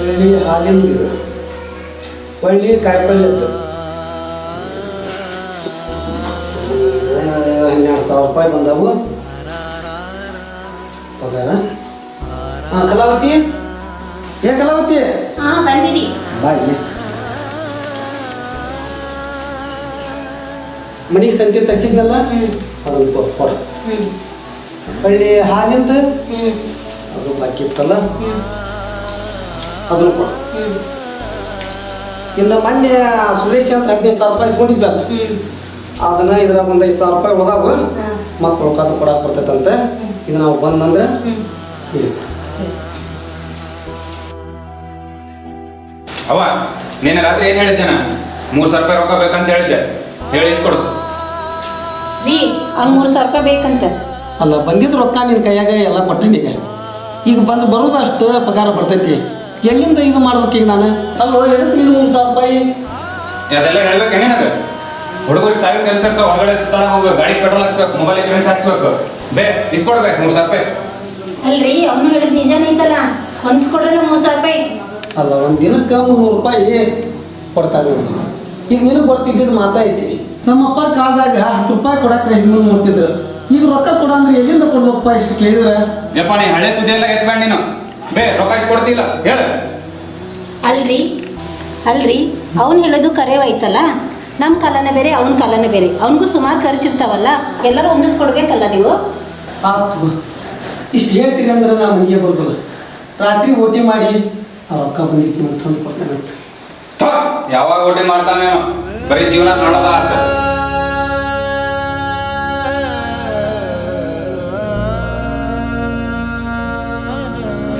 ಒಳ್ಳೆ ಹಾಲಿಂದ ಇದು ಒಳ್ಳೆ ಕಾಯಿಪಲ್ಯದ್ದು 12,000 ರೂಪಾಯಿ ಬಂದವು ಪಗಾರ. ಹಾಂ ಕಲಾವತಿ ಕಲಾವತಿ ಬಂದಿರಿ ಬಾಯಿ ಮನೆಗೆ ಸಂತೆ ತರಿಸಿದ್ನಲ್ಲ ಅದನ್ನು ಕೊಡ. ಒಳ್ಳೆ ಹಾಲಿಂದ ಅದು ಬಾಕಿ ಇತ್ತಲ್ಲ ಅದನ್ನು ಕೊಡ. ಇನ್ನು ಮೊನ್ನೆ ಸುರೇಶ್ ಅಂತ 15,000 ರೂಪಾಯಿ ಇಸ್ಕೊಂಡಿದ್ವಲ್ಲ ಅದನ್ನ ಇದ್ರಾಗ ಒಂದು 5,000 ರೂಪಾಯಿ ಹೋದಾವ ಮತ್ತೆ ರೊಕ್ಕ ಕೊಡಕ್ಕೆ ಬರ್ತೈತಂತೆ. ಇದು ನಾವು ಬಂದಂದ್ರೆ ಅವ ನೀನು ರಾತ್ರಿ ಏನು ಹೇಳಿದ್ದೆ ನಾನು 3,000 ರೂಪಾಯಿ ರೊಕ್ಕ ಬೇಕಂತ ಹೇಳಿದ್ದೆ, ಹೇಳಿ ಇಸ್ಕೊಡು. ರೀ ಅವ್ನು 3,000 ರೂಪಾಯಿ ಬೇಕಂತ. ಅಲ್ಲ ಬಂದಿದ್ದು ರೊಕ್ಕ ನಿನ್ನ ಕೈಯಾಗ ಎಲ್ಲ ಕೊಟ್ಟನೀಗ. ಈಗ ಬರೋದು ಅಷ್ಟು ಪಗಾರ ಬರ್ತೈತಿ. ಎಲ್ಲಿಂದ ಇದು ಮಾಡ್ಬೇಕು ಈಗ ನಾನು? ಅಲ್ಲೋ ಎದಕ್ಕೆ ನೀನು 3,000 ರೂಪಾಯಿ ಅದೆಲ್ಲ ಹೇಳ್ಬೇಕು ಏನೇನದು? ಹುಡುಗರಿಗೆ ಸಾವಿರ ಕೆಲಸ ಇರ್ತಾವೆ, ಹೊರಗಡೆ ಸ್ಥಳ ಹೋಗ್ಬೇಕು, ಗಾಡಿ ಪೆಟ್ರೋಲ್ ಹಾಕ್ಸ್ಬೇಕು, ಮೊಬೈಲ್ ಇನ್ವೆಸ್ಟ್ ಹಾಕ್ಸ್ಬೇಕು. ಇಸ್ಕೊಡ್ಬೇಕು 3,000 ರೂಪಾಯಿ. ಅಲ್ರಿ ಅವನು ಹೇಳಿದ್ ನಿಜಾನೇ ಐತಲ್ಲ, ಹೊಂದ್ಸ್ಕೊಡ್ರಲ್ಲ 3,000 ರೂಪಾಯಿ. ಅಲ್ಲ ಒಂದು ದಿನಕ್ಕೆ 300 ರೂಪಾಯಿ ಕೊಡ್ತಾರೆ. ಈಗ ನಿನಗೆ ಬರ್ತಿದ್ದಿದ್ದು ಮಾತಾಯ್ತಿ. ನಮ್ಮಪ್ಪ ಕಾಲದಾಗ 10 ರೂಪಾಯಿ ಕೊಡಕ್ಕೆ ಇನ್ನೂರು ಮಾಡ್ತಿದ್ರು. ಈಗ ರೊಕ್ಕ ಕೊಡ ಅಂದ್ರೆ ಎಲ್ಲಿಂದ ಕೊಡ್ಬೇಕಪ್ಪ ಇಷ್ಟು ಕೇಳಿದ್ರೆ? ಯಪ್ಪ ನೀ ಹಳೆ ಸುದ್ದಿ ಎಲ್ಲ ಎತ್ಕೊಂಡು ನೀನು ರೊಕ್ಕ ಇಸ್ಕೊಡ್ತಿಲ್ಲ ಹೇಳು. ಅಲ್ರಿ ಅವ್ನು ಹೇಳೋದು ಕರೆವೈತಲ್ಲ, ನಮ್ಮ ಕಾಲನೇ ಬೇರೆ ಅವನ ಕಾಲನೇ ಬೇರೆ. ಅವನಿಗೂ ಸುಮಾರು ಖರ್ಚಿರ್ತಾವಲ್ಲ, ಎಲ್ಲರೂ ಹೊಂದಿಸ್ಕೊಡ್ಬೇಕಲ್ಲ ನೀವು. ಆತು ಇಷ್ಟು ಹೇಳ್ತೀರಿ ಅಂದ್ರೆ ನಾ ಮನೆಗೆ ಬರ್ಬೋದು. ರಾತ್ರಿ ಓಟಿ ಮಾಡಿ ಆ ರೊಕ್ಕ ಬಂದಿದ್ದು ತಂದು ಕೊಡ್ತೇನಂತ. ಯಾವಾಗ ಓಟಿ ಮಾಡ್ತಾನೇನೋ, ಬರೀ ಜೀವನ ನೋಡೋದ ಅಂತ.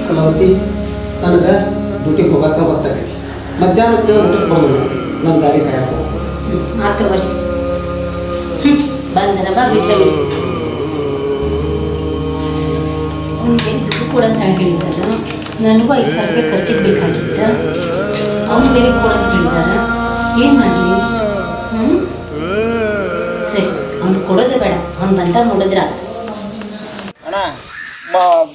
ಕಲಾವತಿ ನನಗೆ ಡ್ಯೂಟಿಗೆ ಹೋಗಕ್ಕೆ ಗೊತ್ತಾಗೈತಿ. ಮಧ್ಯಾಹ್ನಕ್ಕೆ ಊಟಕ್ಕೆ ಬರ್ಬೋದು, ನನ್ನ ದಾರಿ ಕಾಯಕ್ಕೆ ತಗೋರಿ ಬಂದರ ಬಾ ಬಿಟ್ರೆ ಅವ್ನಿಗೆ ದುಡ್ಡು ಕೂಡ ಅಂತ ಹೇಳಿದಾರ. ನನಗೂ 5,000 ರೂಪಾಯಿ ಖರ್ಚಿಗೆ ಬೇಕಾಗಿತ್ತ, ಅವ್ನು ಬೇರೆ ಕೊಡ ಅಂತ ಹೇಳಿದಾರ. ಏನು ಮಾಡಲಿ? ಸರಿ ಅವ್ನು ಕೊಡೋದು ಬೇಡ, ಅವ್ನು ಬಂದಾಗ ನೋಡಿದ್ರೆ ಆಯ್ತು. ಅಣ್ಣ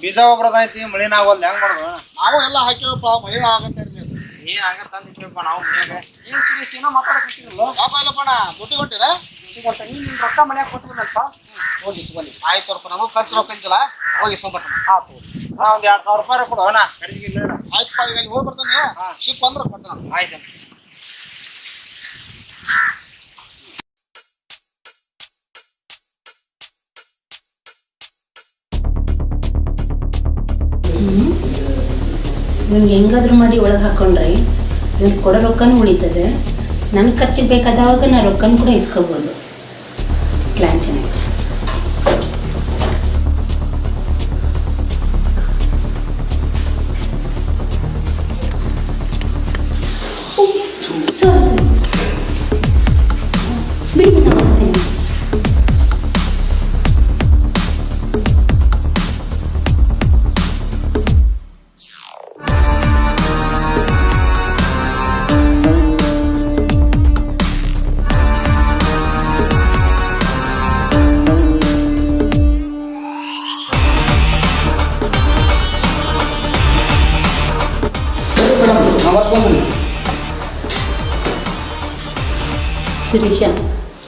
ಬೀಜ ಒಬ್ರದ ಐತಿ, ಮಳಿನ ಆಗೋಲ್ಲ, ಹೆಂಗ್ ಮಾಡೋದು? ನಾವು ಎಲ್ಲ ಹಾಕಿವಪ್ಪ, ಮಳಿನ ಆಗತ್ತೆ ಇರ್ಲಿ. ನೀನ್ ಹಂಗ ತಂದಿಟ್ರಪ್ಪ ನಾವು ಮನ್ಯಾಗ. ಏನ್ ಸುರೇಶ್ ಏನೋ ಮಾತಾಡಕತ್ತಿರಲ್ಲ? ಪಾಪ ಇಲ್ಲಪ್ಪಣ್ಣ, ದುಡ್ಡು ಕೊಟ್ಟಿರ? ದುಡ್ಡು ಕೊಟ್ಟ ನೀನ್ ರೊಕ್ಕ ಮನ್ಯಾಗ ಕೊಟ್ಟಿರಲ್ಪ, ಹೋಗಿ ಇಸ್ಕೊಳ್ಳಿ. ಆಯ್ತುಪ್ಪ, ನಮಗ್ ಖರ್ಚು ರೊಕ್ಕ ಇದ್ದಿಲ್ಲ, ಹೋಗಿ ಇಸ್ಕೊಂಬರ್ತಾನ. ಆತು ನಾ ಒಂದ್ 2,000 ರೂಪಾಯಿ ಕೊಡು ಅಣ್ಣ, ಕಡಿಜಿಗೆ. ಆಯ್ತಪ್ಪ, ಈಗ ಅಲ್ಲಿ ಹೋಗಿ ಬರ್ತಾನೆ, ಸಿಕ್ ಬಂದ್ರೆ ಕೊಡ್ತಾನ. ಆಯ್ತು ಇವ್ನಿಗೆ ಹೆಂಗಾದ್ರೂ ಮಾಡಿ ಒಳಗೆ ಹಾಕೊಂಡ್ರೆ ಇವ್ನು ಕೊಡೋ ರೊಕ್ಕನೂ ಉಳಿತದೆ, ನನ್ನ ಖರ್ಚಿಗೆ ಬೇಕಾದವಾಗ ನಾ ರೊಕ್ಕನೂ ಕೂಡ ಇಸ್ಕೋಬೋದು. ಪ್ಲ್ಯಾನ್ ಚೆನ್ನಾಗಿದೆ. ಬಿಡಿ ನಮಸ್ತೆ. ಸುರೇಶ,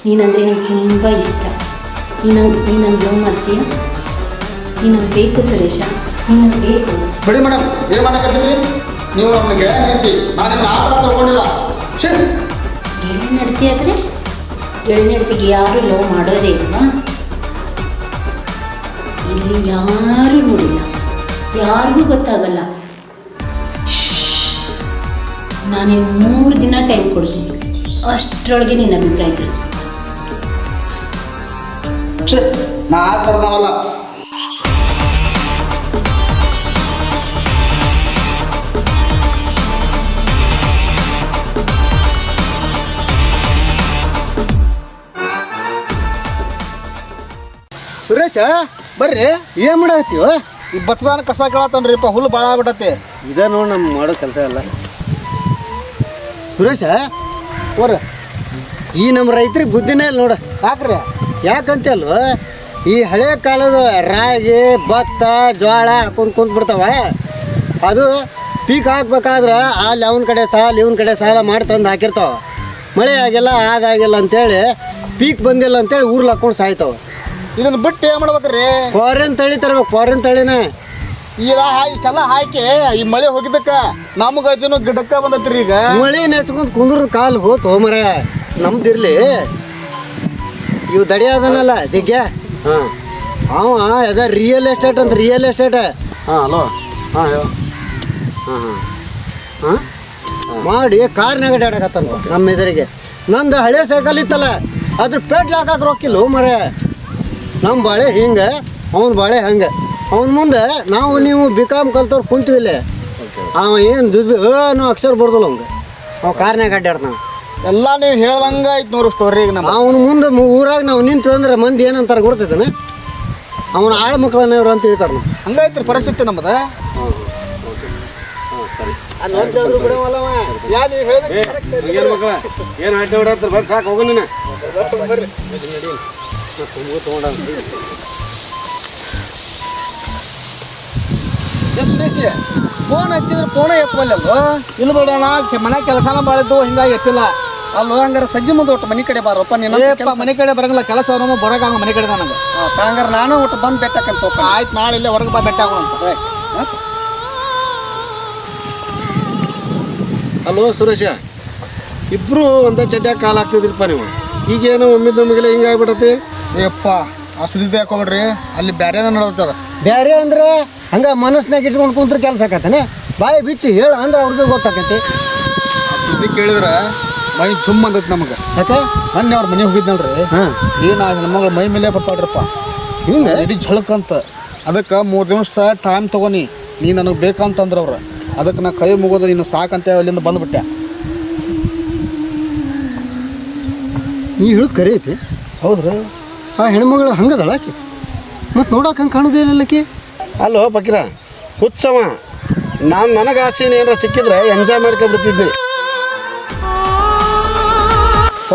ನೀನಂದರೆ ನನಗೆ ತುಂಬ ಇಷ್ಟ. ನೀನು ನಂಗೆ ಲವ್ ಮಾಡ್ತೀಯ? ನೀನು ನಂಗೆ ಬೇಕು ಸುರೇಶ, ನೀನು ನಂಗೆ ಬೇಕು. ಬಿಡಿ ಮೇಡಮ್, ಏನು ಮಾಡಕತ್ತೀರಿ ನೀವು? ನಮ್ಮ ಗೆಳೆಯ ನಿಂತಿ, ನಾನು ನಿನ್ನ ಆ ಥರ ತಗೊಂಡಿಲ್ಲ. ಗೆಳೆಯ ನಡ್ತಿ ಆದರೆ ಗೆಳೆಯ ನಡ್ತಿಗೆ ಯಾರೂ ಲವ್ ಮಾಡೋದೇ ಇಲ್ವಾ? ಇಲ್ಲಿ ಯಾರೂ ನೋಡಿಲ್ಲ, ಯಾರಿಗೂ ಗೊತ್ತಾಗಲ್ಲ. ನಾನು 3 ದಿನ ಟೈಮ್ ಕೊಡ್ತೀನಿ, ಅಷ್ಟರೊಳಗೆ ನಿನ್ನ ಅಭಿಪ್ರಾಯ ತಿಳಿಸ್ಬೇಕು. ನಾ ಆ ಥರದವಲ್ಲ. ಸುರೇಶ ಬರ್ರಿ, ಏನು ಮಾಡತ್ತೀವ? ಈ ಭತ್ತದಾನ ಕಸ ಕೇಳತ್ತನ್ರಿಪ್ಪ, ಹುಲ್ಲು ಭಾಳ ಆಗ್ಬಿಟ್ಟತಿ. ಇದೇ ನೋಡಿ ನಮ್ಮ ಮಾಡೋ ಕೆಲಸ ಎಲ್ಲ. ಸುರೇಶ ಓರ, ಈ ನಮ್ಮ ರೈತರಿಗೆ ಬುದ್ಧಿನೇ ಇಲ್ಲ ನೋಡ. ಯಾಕ್ರಿ? ಯಾಕಂತಲ್ವ, ಈ ಹಳೆ ಕಾಲದ ರಾಗಿ ಭತ್ತ ಜೋಳ ಹಾಕೊಂಡು ಕುಂತ್ಬಿಡ್ತಾವ. ಅದು ಪೀಕ್ ಹಾಕ್ಬೇಕಾದ್ರೆ ಅಲ್ಲಿ ಅವನ ಕಡೆ ಸಾಲ ಇವನ ಕಡೆ ಸಾಲ ಮಾಡಿ ತಂದು ಹಾಕಿರ್ತಾವ. ಮಳೆ ಆಗಿಲ್ಲ ಅದಾಗಿಲ್ಲ ಅಂತೇಳಿ ಪೀಕ್ ಬಂದಿಲ್ಲ ಅಂತೇಳಿ ಊರ್ಲಿ ಹಾಕೊಂಡು ಸಾಯ್ತಾವ. ಇದನ್ನ ಬಿಟ್ಟು ಏನು ಮಾಡ್ಬೇಕ್ರಿ? ಫಾರಿನ್ ತಳಿ ತರ್ಬೇಕು, ಫಾರಿನ್ ತಳಿನೇ. ಈಗ ಇಷ್ಟೆಲ್ಲ ಹಾಕಿ ಈ ಮಳೆ ಹೋಗಿದ್ದಕ್ಕ ನಮಗೆ ಗಿಡಕ್ಕ ಬಂದೈತ್ರಿ. ಈಗ ಮಳೆ ನೆಸ್ಕೊಂಡು ಕುಂದ್ರದ ಕಾಲು ಹೋತು ಮರ ನಮ್ದಿರ್ಲಿ. ಇವು ದಡಿಯಾದನಲ್ಲ ಜಿಗ್ಗ, ಹಾಂ ಅವ ಅದ ರಿಯಲ್ ಎಸ್ಟೇಟ್ ಅಂತ, ರಿಯಲ್ ಎಸ್ಟೇಟ್. ಹಾಂ ಹಲೋ, ಹಾಂ ಹಾಂ ಹಾಂ ಹಾಂ ಮಾಡಿ ಕಾರ್ನಾಗ ಅಡ್ಯಾಡಕತ್ತಾನ ನಮ್ಮ ಎದುರಿಗೆ. ನಂದು ಹಳೆ ಸೈಕಲ್ ಇತ್ತಲ್ಲ ಅದ್ರ ಪೇಟ್ಲ್ ಹಾಕಕ್ಕೆ ರೊಕ್ಕಿಲ್ಲ ಮರ. ನಮ್ಮ ಬಾಳೆ ಹಿಂಗೆ, ಅವನ ಬಾಳೆ ಹಂಗೆ. ಅವನ ಮುಂದೆ ನಾವು ನೀವು ಬಿಕಾಮ್ ಕಲ್ತವ್ರು ಕುಂತೀವಿಲ್ಲ. ಅವ ಏನು ಜುಜ್ಬಿ ಅನ್ನೋ ಅಕ್ಷರ ಬರ್ದಲ್ಲ ಅವಂಗೆ. ಅವ ಕಾರ್ನಾಗ ಅಡ್ಡಾಡ್ತಾನ. ಎಲ್ಲ ನೀವು ಹೇಳ್ದಂಗೆ ಐತೆ ನೋಡ್ರಿ ಸ್ಟೋರಿ. ಈಗ ನಮ್ಮ ಅವನ ಮುಂದೆ ಊರಾಗ ನಾವು ನಿಂತು ಅಂದ್ರೆ ಮಂದಿ ಏನಂತಾರೆ ಗೊತ್ತಿದ್ದಾನೆ, ಅವನ ಆಳ ಮಕ್ಕಳನ್ನ ಇವ್ರು ಅಂತ ಹೇಳ್ತಾರೆ. ನಾವು ಹಂಗೈತ್ರಿ ಪರಿಸ್ಥಿತಿ ನಮ್ಮದ. ಏನು ಅಡ್ಡ ಹೊಡತ್ತಾರೆ ಬರ್ರಿ, ಸಾಕು ಹೋಗು ನೀನು. ಸುರೇಶ್ ಫೋನ್ ಹಚ್ಚಿದ್ರೆ ಫೋನ ಎತ್ತವಲ್ಲಲ್ವ? ಇಲ್ಲ ಬಿಡೋಣ, ಮನೆ ಕೆಲಸನ ಬಾಳಿದ್ದು ಹಿಂಗಾಗಿ ಎತ್ತಿಲ್ಲ. ಅಲ್ವ ಹಂಗಾರ ಸಜ್ಜಿ ಮುಂದೆ ಒಟ್ಟು ಮನೆ ಕಡೆ ಬಾರಪ್ಪ. ನೀನು ಮನೆ ಕಡೆ ಬರಂಗಿಲ್ಲ, ಕೆಲಸ ಬರೋಕ ಹಂಗ ಮನೆ ಕಡೆ ನನಗೆ. ಹಂಗಾರ ನಾನು ಒಟ್ಟು ಬಂದು ಬೆಟ್ಟಕ್ಕಂತಪ್ಪ. ಆಯ್ತು, ನಾಳೆ ಇಲ್ಲೇ ಹೊರಗೆ ಬಾ ಬೆಟ್ಟ ಆಗೋಣ. ಅಲ್ವ ಸುರೇಶ, ಇಬ್ರು ಒಂದೇ ಚಡ್ಡ್ಯಾಗ ಕಾಲು ಹಾಕ್ತಿದ್ರಿಪ್ಪ ನೀವು. ಈಗೇನು ಒಮ್ಮಿದ ನಮಗೆಲ್ಲ ಹಿಂಗಾಗ್ಬಿಡತ್ತೆ. ಏಪ್ಪ ಆ ಸುದ್ದಿ ಹಾಕೋಬಿಡ್ರಿ, ಅಲ್ಲಿ ಬೇರೆ ನಡತ್ತಾರ. ಬೇರೆ ಅಂದ್ರೆ ಹಂಗೆ ಮನಸ್ಸಿನಾಗ ಇಟ್ಕೊಂಡು ಕುಂತ್ರೆ ಕೆಲಸ ಆಕತ್ತಾನೆ. ಬಾಯಿ ಬಿಚ್ಚಿ ಹೇಳ ಅಂದ್ರೆ ಅವ್ರಿಗೆ ಗೊತ್ತಾಕೈತಿ. ಸುದ್ದಿ ಕೇಳಿದ್ರೆ ಮೈ ಜುಮ್ ಅಂದೈತಿ ನಮಗೆ. ಯಾಕೆ? ಮೊನ್ನೆ ಅವ್ರ ಮನೆ ಹೋಗಿದ್ನಲ್ರಿ, ಹಾಂ ಏನು ಆ ಹೆಣ್ಮಗಳು ಮೈ ಮೇಲೆ ಬರ್ತಾಳ್ರಪ್ಪ ಹಿಂಗೆ ಇದು ಝಳಕಂತ. ಅದಕ್ಕೆ 3 ದಿವಸ ಟೈಮ್ ತೊಗೊನಿ, ನೀ ನನಗೆ ಬೇಕಂತಂದ್ರೆ ಅವ್ರು. ಅದಕ್ಕೆ ನಾ ಕೈ ಮುಗೋದು ನೀನು ಸಾಕಂತ ಅಲ್ಲಿಂದ ಬಂದುಬಿಟ್ಟೆ. ನೀ ಹೇಳೋದು ಕರೆ ಐತಿ. ಹೌದ್ರಿ? ಆ ಹೆಣ್ಮಗಳು ಹಂಗದಳ ಆಕಿ, ಮತ್ತು ನೋಡಕ್ಕೆ ಹಂಗೆ ಕಾಣೋದೇ ಇಲ್ಲಕಿ. ಅಲ್ಲೋ ಬಕೀರ, ಹುಚ್ಚವ. ನನಗೆ ಆಸೆನ ಏನಾರ ಸಿಕ್ಕಿದ್ರೆ ಎಂಜಾಯ್ ಮಾಡ್ಕೊಂಡ್ಬಿಡ್ತಿದ್ನಿ.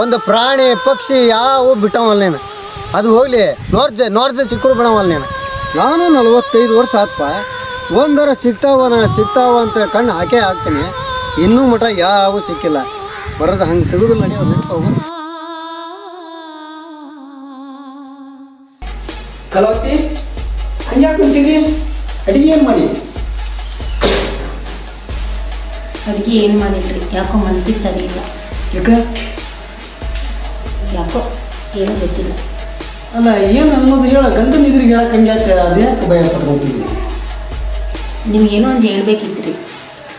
ಒಂದು ಪ್ರಾಣಿ ಪಕ್ಷಿ ಯಾವ ಬಿಟ್ಟವಲ್ಲ ನೀನು. ಅದು ಹೋಗಲಿ, ನೋರ್ಜ ಸಿಕ್ಕರು ಬಿಡವಲ್ಲ ನೀನು. ನಾನು 45 ವರ್ಷ ಆತ್ಪ, ಒಂದರ ಸಿಗ್ತಾವ ಅಂತ ಕಣ್ಣು ಹಾಕೇ ಹಾಕ್ತೀನಿ. ಇನ್ನೂ ಮಠ ಯಾವ ಸಿಕ್ಕಿಲ್ಲ. ಬರೋದು ಹಂಗೆ ಸಿಗೋದಿಲ್ಲ. ನಡೆಯೋದು ಹೋಗು. ಕಲಾವತಿ ಹಂಗ್ಯಾಕೆ ಕುಂತಿದ್ರಿ? ಅಡಿಗೆ ಏನು ಮಾಡಿ? ಅಡುಗೆ ಏನು ಮಾಡಿಲ್ರಿ, ಯಾಕೋ ಮನಸ್ಸಿಗೆ ಸರಿ ಇಲ್ಲ. ಯಾಕೋ ಏನೋ ಗೊತ್ತಿಲ್ಲ. ಅಲ್ಲ ಏನು ಅನ್ನೋದು ಹೇಳ. ಗಂಡನ ಇದ್ರಿಗೆ ಹೇಳಕ್ಕೆ ಹಂಗ್ಯಾಕೆ? ಅದ್ಯಾಕೆ ಭಯ ಪಟ್ಕೊತೀವಿ? ನಿಮ್ಗೇನೋ ಒಂದು ಹೇಳ್ಬೇಕಿತ್ರಿ.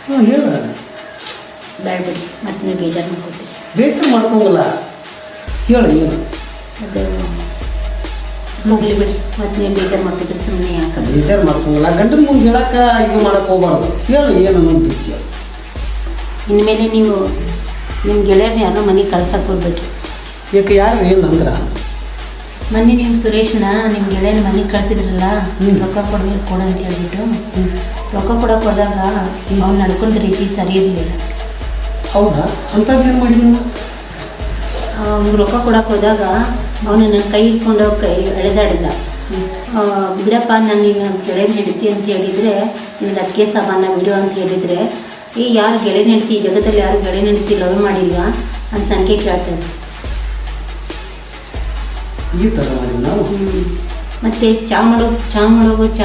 ಹಾಂ ಹೇಳ. ಬೇಡ ಬಿಡ್ರಿ, ಮತ್ತು ನೀವು ಬೇಜಾರು ಮಾಡ್ಕೊತೀರಿ. ಬೇಸರ ಮಾಡ್ಕೋಂಗಲ್ಲ, ಹೇಳು ಏನು. ಅದು ಹೋಗ್ಲಿ ಬಿಡ್ರಿ, ಮತ್ತು ನೀವು ಬೇಜಾರು ಮಾಡ್ಕೊತೀರಿ. ಸುಮ್ಮನೆ ಯಾಕಂದ್ರೆ ಬೇಜಾರು ಮಾಡ್ಕೋಂಗಲ್ಲ, ಗಂಡನ ಮುಂದೆ ಹೇಳಕ್ಕೆ ಇದು ಮಾಡಕ್ಕೆ ಹೋಗ್ಬಾರ್ದು. ಹೇಳು ಏನು ಅನ್ನೋದು ಬಿಚ್ಚ. ಇನ್ಮೇಲೆ ನೀವು ನಿಮ್ಮ ಗೆಳೆಯರನ್ನ ಯಾರನ್ನೋ ಮನೆಗೆ ಕಳ್ಸಕ್ಕೆ ಹೋಗ್ಬೇಡ್ರಿ. ಯಾಕೆ? ಯಾರು ಏನು ಅಂದ್ರ? ಮೊನ್ನೆ ನೀವು ಸುರೇಶ್ನ ನಿಮ್ಮ ಗೆಳೆಯನ ಮನೆಗೆ ಕಳಿಸಿದ್ರಲ್ಲ, ರೊಕ್ಕ ಕೊಡು ಅಂತ ಹೇಳ್ಬಿಟ್ಟು. ರೊಕ್ಕ ಕೊಡೋಕೆ ಹೋದಾಗ ಅವ್ನು ನಡ್ಕೊಂಡ ರೀತಿ ಸರಿ ಇರಲಿಲ್ಲ. ಹೌದಾ? ಅಂಥದ್ದು ಏನು ಮಾಡಿದ್ವಿ ನಾವು? ಅವ್ನು ರೊಕ್ಕ ಕೊಡೋಕೆ ಹೋದಾಗ ಅವನು ನನ್ನ ಕೈ ಇಟ್ಕೊಂಡು ಎಳೆದಾಡಿದ. ಬಿಡಪ್ಪ, ನಾನು ನಿನ್ನ ಗೆಳೆಯನ ಹೆಂಡತಿ ಅಂತ ಹೇಳಿದರೆ ನಿನಗೆ ಅದಕ್ಕೆ ಸಾಮಾನ ಬಿಡು ಅಂತ ಹೇಳಿದರೆ, ಯಾರು ಗೆಳೆಯನ ಹೆಂಡತಿ, ಈ ಜಗತ್ತಲ್ಲಿ ಯಾರು ಗೆಳೆಯನ ಹೆಂಡತಿ ಲವ್ ಮಾಡಿಲ್ವಾ ಅಂತ ನನಗೆ ಕೇಳ್ತಾ ಇದ್ದೆ. ಈ ಥರ ಮಾಡಿ ನಾವು. ಮತ್ತು ಚಾ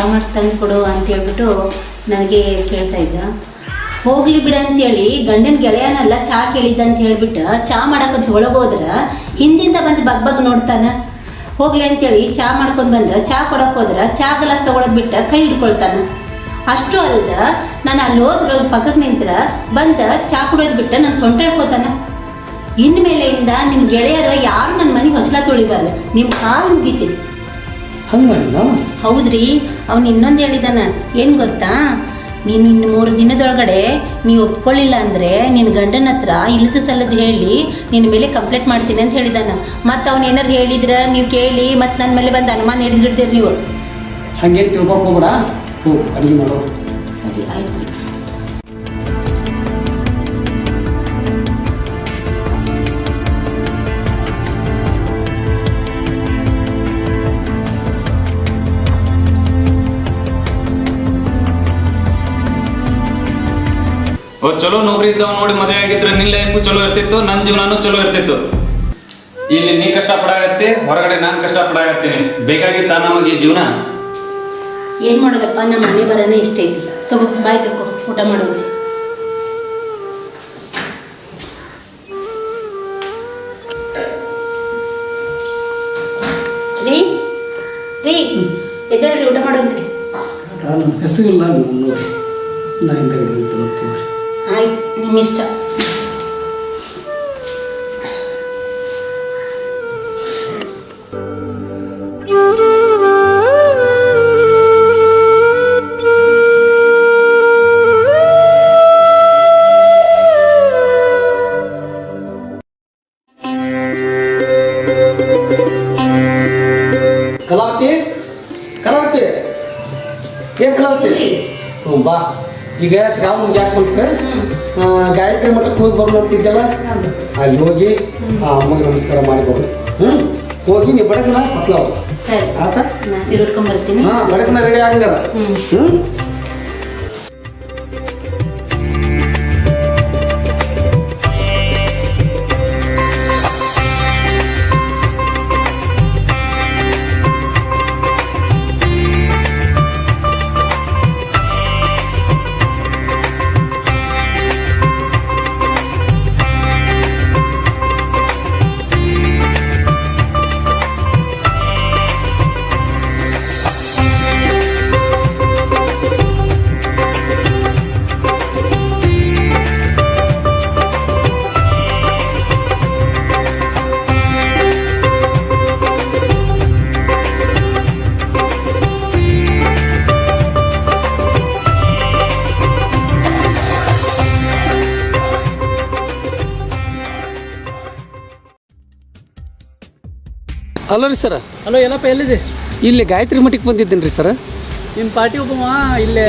ಮಾಡಿ ತಂದು ಕೊಡು ಅಂತ ಹೇಳ್ಬಿಟ್ಟು ನನಗೆ ಕೇಳ್ತಾ ಇದ್ದ. ಹೋಗ್ಲಿ ಬಿಡ ಅಂತೇಳಿ ಗಂಡನ ಗೆಳೆಯನಲ್ಲ ಚಾ ಕೇಳಿದ್ದ ಅಂತ ಹೇಳ್ಬಿಟ್ಟು ಚಾ ಮಾಡಕ್ಕಂತ ಒಳಗೋದ್ರೆ ಹಿಂದಿಂದ ಬಂದು ಬಗ್ ನೋಡ್ತಾನೆ. ಹೋಗ್ಲಿ ಅಂತೇಳಿ ಚಾ ಮಾಡ್ಕೊಂಡು ಬಂದು ಚಾ ಕೊಡೋಕೆ ಹೋದ್ರೆ ಚಾ ಗ್ಲಾಸ್ ತೊಗೊಳೋದು ಬಿಟ್ಟು ಕೈ ಹಿಡ್ಕೊಳ್ತಾನೆ. ಅಷ್ಟು ಅಲ್ದ ನಾನು ಅಲ್ಲಿ ಹೋದ್ರೆ ಪಕ್ಕಕ್ಕೆ ನಿಂತ್ರ ಬಂದು ಚಾ ಕುಡಿಯೋದು ಬಿಟ್ಟು ನಾನು ಸೊಂಟ ಹಿಡ್ಕೋತಾನೆ. ಇನ್ಮೇಲೆಯಿಂದ ನಿಮ್ಮ ಗೆಳೆಯರು ಯಾರು ನನ್ನ ಮನೆಗೆ ಹೊಚ್ಚಲ ತೊಳಿಬಾರ್ದು, ನಿಮ್ಮ ಕಾಲು ಮುಗಿತೀನಿ. ಹಂಗೆ ಮಾಡಿ ನಾವು. ಹೌದ್ರಿ, ಅವ್ನು ಇನ್ನೊಂದು ಹೇಳಿದಾನ. ಏನು ಗೊತ್ತಾ, ನೀನು ಇನ್ನು 3 ದಿನದೊಳಗಡೆ ನೀವು ಒಪ್ಕೊಳ್ಳಿಲ್ಲ ಅಂದರೆ ನಿನ್ನ ಗಂಡನ ಹತ್ರ ಇಲ್ಲದ ಸಲ್ಲದ ಹೇಳಿ ನಿನ್ನ ಮೇಲೆ ಕಂಪ್ಲೇಂಟ್ ಮಾಡ್ತೀನಿ ಅಂತ ಹೇಳಿದಾನ. ಮತ್ತು ಅವ್ನು ಏನಾರು ಹೇಳಿದ್ರೆ ನೀವು ಕೇಳಿ ಮತ್ತು ನನ್ನ ಮೇಲೆ ಬಂದು ಅನುಮಾನ ಹಿಡಿದಿರ್ತೀರಿ ನೀವು. ಹಂಗೇನು ತಿಳ್ಕೊಕ್ ಹೋಗ್ಬೇಡ, ಹೋಗು ಅಡುಗೆ ಮಾಡೋ. ಸರಿ ಆಯ್ತು ರೀ. ಚಲೋ ನೌಕರಿ ಇದ್ದಾವ ನೋಡಿ ಮದುವೆ ಆಗಿದ್ರೆ ನಿನ್ನ ಲೈಫು ಚಲೋ ಇರ್ತಿತ್ತು, ನನ್ನ ಜೀವನನೂ ಚಲೋ ಇರ್ತಿತ್ತು. ಇಲ್ಲಿ ನೀ ಕಷ್ಟ ಪಡಾಗತ್ತಿ, ಹೊರಗಡೆ ನಾನು ಕಷ್ಟ ಪಡಾಗತ್ತೀನಿ. ಬೇಕಾಗಿತ್ತ ನಮಗೆ ಈ ಜೀವನ? ಏನು ಮಾಡೋದಪ್ಪ, ನಮ್ಮ ಮನೆ ಬರೋನೇ ಇಷ್ಟ ಐತಿ. ತಗೋ ಬಾಯ್ ತಗೋ, ಊಟ ಮಾಡೋದು. ರೀ ರೀ ಎದ್ದೇಳ್ರಿ, ಊಟ ಮಾಡೋದ್ರಿ. ನಮ್ಮ ಹೆಸರಿಲ್ಲ ನೀವು ನೋಡಿ, ನಾ ಹಿಂದೆ ಆಯ್ತು, ನಿಮ್ಮ ಇಷ್ಟ. ಕಲಾವತಿ, ಕಲಾವತಿ, ಏನ್ ಕಲಾವತಿ? ಹ್ಞೂ ಬಾ. ಈಗ ಶ್ರಾವಣ ಯಾಕೆ ಬಂತ, ಗಾಯತ್ರಿ ಮಠಕ್ಕೆ ಹೋಗಿ ಬರ್ಬೋದು ಅಂತಿದ್ದಲ್ಲ, ಅಲ್ಲಿ ಹೋಗಿ ಆ ಅಮ್ಮಗೆ ನಮಸ್ಕಾರ ಮಾಡಿಬೋದು. ಹೋಗಿ ನೀ ಬಡಗನ ಪತ್ಲ ಸರಿ ಆತ, ನಾ ಸೀರೆ ಉಟ್ಕೊಂಡ್ಬರ್ತೀನಿ. ಬಡಗನ ರೆಡಿ ಆಗಂಗಾರ. ಹಲೋ ರೀ ಸರ. ಹಲೋ, ಎಲ್ಲಪ್ಪ ಎಲ್ಲಿದೆ? ಇಲ್ಲಿ ಗಾಯತ್ರಿ ಮಠಕ್ಕೆ ಬಂದಿದ್ದೀನಿ ರೀ ಸರ. ನಿಮ್ಮ ಪಾರ್ಟಿ ಒಬ್ಬವ ಇಲ್ಲೇ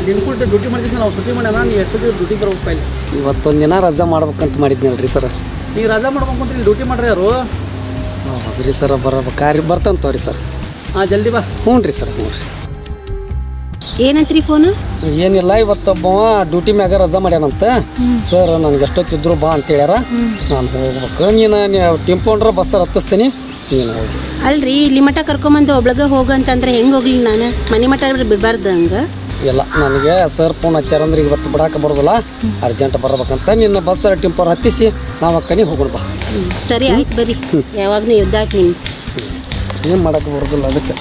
ನಿನ್ಕೂಟ ಡ್ಯೂಟಿ ಮಾಡ್ತಿದ್ದೆ, ನಾವು ಸುಟ್ಟಿ ಮಾಡ್ಯಾನ. ನೀವು ಎಷ್ಟೊತ್ತಿಗೆ ಡ್ಯೂಟಿ ಬರೋಪ್ಪ ಇಲ್ಲಿ? ಇವತ್ತೊಂದು ದಿನ ರಜಾ ಮಾಡ್ಬೇಕಂತ ಮಾಡಿದ್ನಲ್ಲ ರೀ ಸರ. ನೀವು ರಜಾ ಮಾಡ್ಕೊಂಡ್ರಿ, ಇಲ್ಲಿ ಡ್ಯೂಟಿ ಮಾಡ್ರಿ ಯಾರು? ಹೌದು ರೀ ಸರ, ಬರ್ಬೇಕಾರಿ ಬರ್ತಂತವ್ರಿ ಸರ್. ಹಾಂ, ಜಲ್ದಿ ಬಾ. ಹ್ಞೂ ರೀ ಸರ್, ಹ್ಞೂ ರೀ. ಏನಂತ್ರಿ ಫೋನು? ಏನಿಲ್ಲ, ಇವತ್ತೊಬ್ಬವ ಡ್ಯೂಟಿ ಮ್ಯಾಗ ರಜಾ ಮಾಡ್ಯಾನಂತ ಸರ್. ನನಗೆ ಎಷ್ಟೊತ್ತಿದ್ರು ಬಾ ಅಂತ ಹೇಳ್ಯಾರ. ನಾನು ಹೋಗ್ಬೇಕು. ನೀನು ಟಿಂಪೋಂಡ್ರ ಬಸ್ಸರ್ ಹತ್ತಿಸ್ತೀನಿ, ನೀನು ಹೋಗಿ. ಅಲ್ರಿ, ಇಲ್ಲಿ ಮಠ ಕರ್ಕೊಂಬಂದು ಒಬ್ಳಗ ಹೋಗಂತಂದ್ರೆ ಹೆಂಗೆ ಹೋಗ್ಲಿ ನಾನು? ಮನೆ ಮಠ ಬಿಡಬಾರ್ದು ಹಂಗೆ? ಇಲ್ಲ, ನನಗೆ ಸರ್ ಫೋನ್ ಹಚ್ಚಾರಂದ್ರೆ ಇವತ್ತು ಬಿಡಾಕ ಬರೋದಿಲ್ಲ, ಅರ್ಜೆಂಟ್ ಬರ್ಬೇಕಂತ. ನಿನ್ನ ಬಸ್ಸರ ಟಿಂಪೋರ್ ಹತ್ತಿಸಿ ನಾವು ಅಕ್ಕನಿ ಹೋಗೋಣ ಬಾ. ಸರಿ ಆಯ್ತು, ಬರ್ರಿ. ಯಾವಾಗಲೂ ಯುದ್ಧ ಆಯ್ತು ನಿಮ್ಗೆ. ಏನು ಮಾಡೋಕ್ಕೆ ಬರೋದಿಲ್ಲ ಅದಕ್ಕೆ.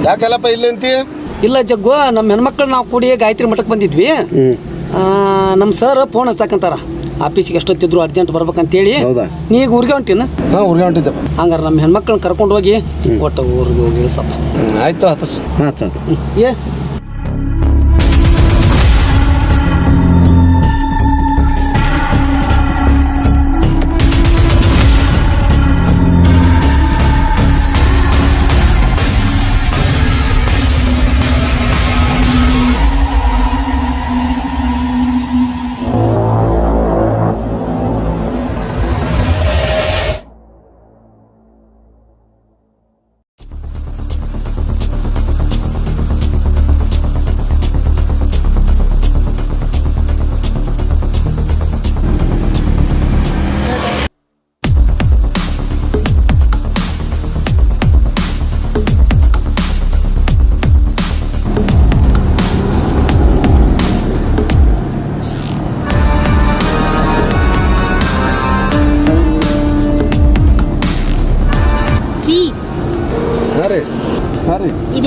ಯಾಕೆಲ್ಲಪ್ಪ ಇಲ್ಲಿ ಅಂತಿ? ಇಲ್ಲ ಜಗ್ಗು, ನಮ್ಮ ಹೆಣ್ಮಕ್ಳು ನಾವು ಕೂಡಿ ಗಾಯತ್ರಿ ಮಠಕ್ಕೆ ಬಂದಿದ್ವಿ. ನಮ್ಮ ಸರ್ ಫೋನ್ ಹಚ್ಚಾಕಂತಾರ, ಆಫೀಸಿಗೆ ಎಷ್ಟೊತ್ತಿದ್ರು ಅರ್ಜೆಂಟ್ ಬರ್ಬೇಕಂತೇಳಿ. ಹೌದಾ? ನೀ ಈಗ ಊರಿಗೆ ಹೊಂಟಿನ? ಹಾಂ, ಊರಿಗೆ ಹೊಂಟಿದ್ದಪ್ಪ. ಹಂಗಾರೆ ನಮ್ಮ ಹೆಣ್ಮಕ್ಳನ್ನ ಕರ್ಕೊಂಡು ಹೋಗಿ ಒಟ್ಟು ಊರಿಗೆ ಹೋಗಿ ಇಳಿಸಪ್ಪ. ಆಯ್ತು, ಹತ್ತಸ್. ಹಾಂ, ಏ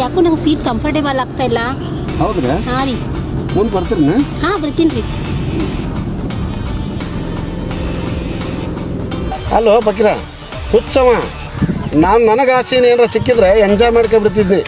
ಯಾಕೋ ನಂಗೆ ಸೀಟ್ ಕಂಫರ್ಟೇಬಲ್ ಆಗ್ತಾ ಇಲ್ಲ. ಹೌದ್ರಾ? ಹಾಂ ರೀ. ಮುಂದೆ ಬರ್ತೀರಿ? ಹಾಂ ಬರ್ತೀನಿ ರೀ. ಅಲ್ಲೋ ಬಕೀರ ಹುಚ್ಚವ, ನಾನು ನನಗೆ ಆಸೆನ ಏನಾರ ಸಿಕ್ಕಿದ್ರೆ ಎಂಜಾಯ್ ಮಾಡ್ಕೊಂಡ್ಬಿಡ್ತಿದ್ನಿ.